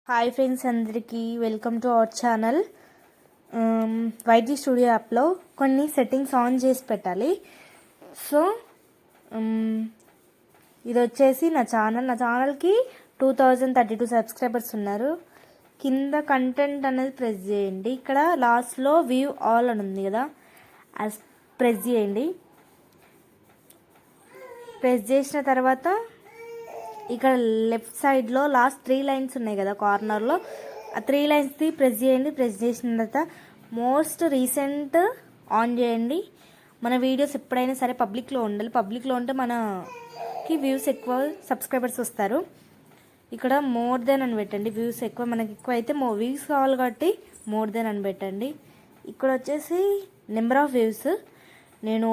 Hi friends అందరికీ welcome to our channel. YG studio యాప్లో కొన్ని సెట్టింగ్స్ ఆన్ చేసి పెట్టాలి. సో ఇది వచ్చేసి నా ఛానల్కి 2032 సబ్స్క్రైబర్స్ ఉన్నారు. కింద కంటెంట్ అనేది ప్రెస్ చేయండి. ఇక్కడ లాస్ట్లో వ్యూ ఆల్ అని ఉంది కదా, అది ప్రెస్ చేయండి. ప్రెస్ చేసిన తర్వాత ఇక్కడ లెఫ్ట్ సైడ్లో లాస్ట్ 3 లైన్స్ ఉన్నాయి కదా కార్నర్లో, ఆ 3 లైన్స్ది ప్రెస్ చేయండి. ప్రెస్ చేసిన తర్వాత మోస్ట్ రీసెంట్ ఆన్ చేయండి. మన వీడియోస్ ఎప్పుడైనా సరే పబ్లిక్లో ఉండాలి. పబ్లిక్లో ఉంటే మనకి వ్యూస్ ఎక్కువ, సబ్స్క్రైబర్స్ వస్తారు. ఇక్కడ మోర్ దెన్ అని పెట్టండి. వ్యూస్ ఎక్కువ, మనకి ఎక్కువ అయితే వ్యూస్ కావాలి కాబట్టి మోర్ దెన్ అని పెట్టండి. ఇక్కడ వచ్చేసి నెంబర్ ఆఫ్ వ్యూస్ నేను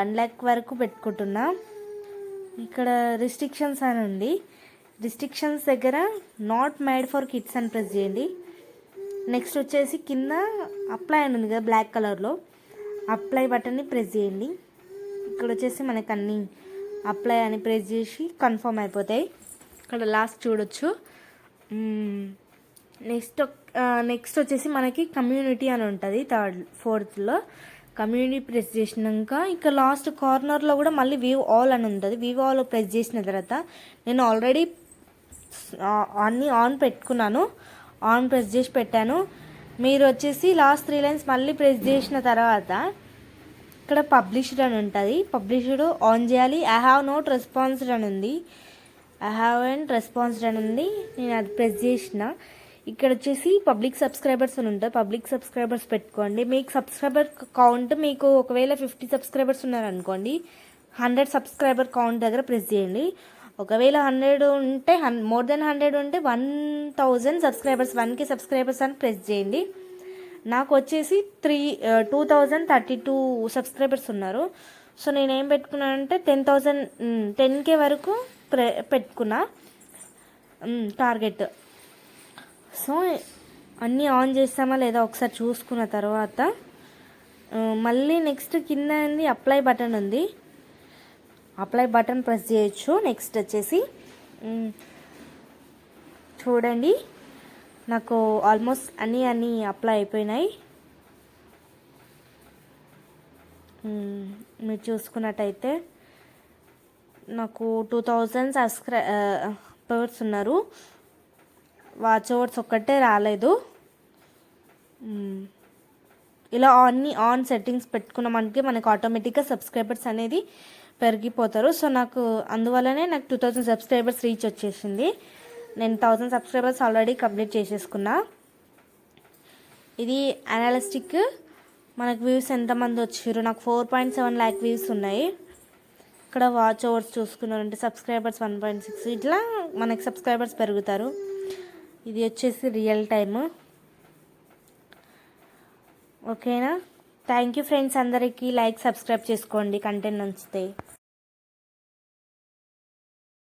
1 lakh వరకు పెట్టుకుంటున్నా. ఇక్కడ రిస్ట్రిక్షన్స్ అని ఉంది. రిస్ట్రిక్షన్స్ దగ్గర నాట్ మేడ్ ఫర్ కిడ్స్ అని ప్రెస్ చేయండి. నెక్స్ట్ వచ్చేసి కింద అప్లై అని ఉంది కదా బ్లాక్ కలర్లో, అప్లై బటన్ని ప్రెస్ చేయండి. ఇక్కడ వచ్చేసి మనకు అన్ని అప్లై అని ప్రెస్ చేసి కన్ఫర్మ్ అయిపోతాయి. ఇక్కడ లాస్ట్ చూడొచ్చు. నెక్స్ట్ వచ్చేసి మనకి కమ్యూనిటీ అని ఉంటుంది ఫోర్త్లో. కమ్యూనిటీ ప్రెస్ చేసినాక ఇక్కడ లాస్ట్ కార్నర్లో కూడా మళ్ళీ వ్యూ ఆల్ అని ఉంటుంది. వ్యూ ఆల్ ప్రెస్ చేసిన తర్వాత నేను ఆల్రెడీ అన్నీ ఆన్ పెట్టుకున్నాను, ఆన్ ప్రెస్ చేసి పెట్టాను. మీరు వచ్చేసి లాస్ట్ 3 లైన్స్ మళ్ళీ ప్రెస్ చేసిన తర్వాత ఇక్కడ పబ్లిష్డ్ అని ఉంటుంది. పబ్లిష్డ్ ఆన్ చేయాలి. ఐ హ్యావ్ నాట్ రెస్పాన్స్డ్ అని ఉంది. ఐ హ్యావెంట్ రెస్పాన్స్డ్ అని ఉంది. నేను అది ప్రెస్ చేసిన. ఇక్కడ వచ్చేసి పబ్లిక్ సబ్స్క్రైబర్స్ అని ఉంటాయి. పబ్లిక్ సబ్స్క్రైబర్స్ పెట్టుకోండి. మీకు సబ్స్క్రైబర్ కౌంట్ మీకు ఒకవేళ 50 సబ్స్క్రైబర్స్ ఉన్నారనుకోండి, 100 సబ్స్క్రైబర్ కౌంట్ దగ్గర ప్రెస్ చేయండి. ఒకవేళ 100 ఉంటే, మోర్ దెన్ 100 ఉంటే 1000 సబ్స్క్రైబర్స్, 1K సబ్స్క్రైబర్స్ అని ప్రెస్ చేయండి. నాకు వచ్చేసి 2032 సబ్స్క్రైబర్స్ ఉన్నారు. సో నేనేం పెట్టుకున్నానంటే 10K వరకు పెట్టుకున్నా టార్గెట్. సో అన్నీ ఆన్ చేస్తామా లేదా ఒకసారి చూసుకున్న తర్వాత మళ్ళీ నెక్స్ట్ కింద అప్లై బటన్ ఉంది. అప్లై బటన్ ప్రెస్ చేయొచ్చు. నెక్స్ట్ వచ్చేసి చూడండి, నాకు ఆల్మోస్ట్ అన్నీ అప్లై అయిపోయినాయి. మీరు చూసుకున్నట్టయితే నాకు 2000 సబ్స్క్రైబర్స్ ఉన్నారు. వాచ్ ఓవర్స్ ఒక్కటే రాలేదు. ఇలా అన్ని ఆన్ సెట్టింగ్స్ పెట్టుకున్నామంటే మనకు ఆటోమేటిక్గా సబ్స్క్రైబర్స్ అనేది పెరిగిపోతారు. సో నాకు అందువల్లనే నాకు 2000 సబ్స్క్రైబర్స్ రీచ్ వచ్చేసింది. నేను 1000 సబ్స్క్రైబర్స్ ఆల్రెడీ కంప్లీట్ చేసేసుకున్నా. ఇది అనలిస్టిక్. మనకు వ్యూస్ ఎంతమంది వచ్చారు, నాకు 4.7 lakh వ్యూస్ ఉన్నాయి. ఇక్కడ వాచ్ ఓవర్స్ చూసుకున్నారంటే సబ్స్క్రైబర్స్ 1.6, ఇట్లా మనకి సబ్స్క్రైబర్స్ పెరుగుతారు. ఇది వచ్చేసి రియల్ టైమ్. ఓకేనా? థ్యాంక్ యూ ఫ్రెండ్స్ అందరికీ. లైక్, సబ్స్క్రైబ్ చేసుకోండి కంటెంట్ నచ్చితే.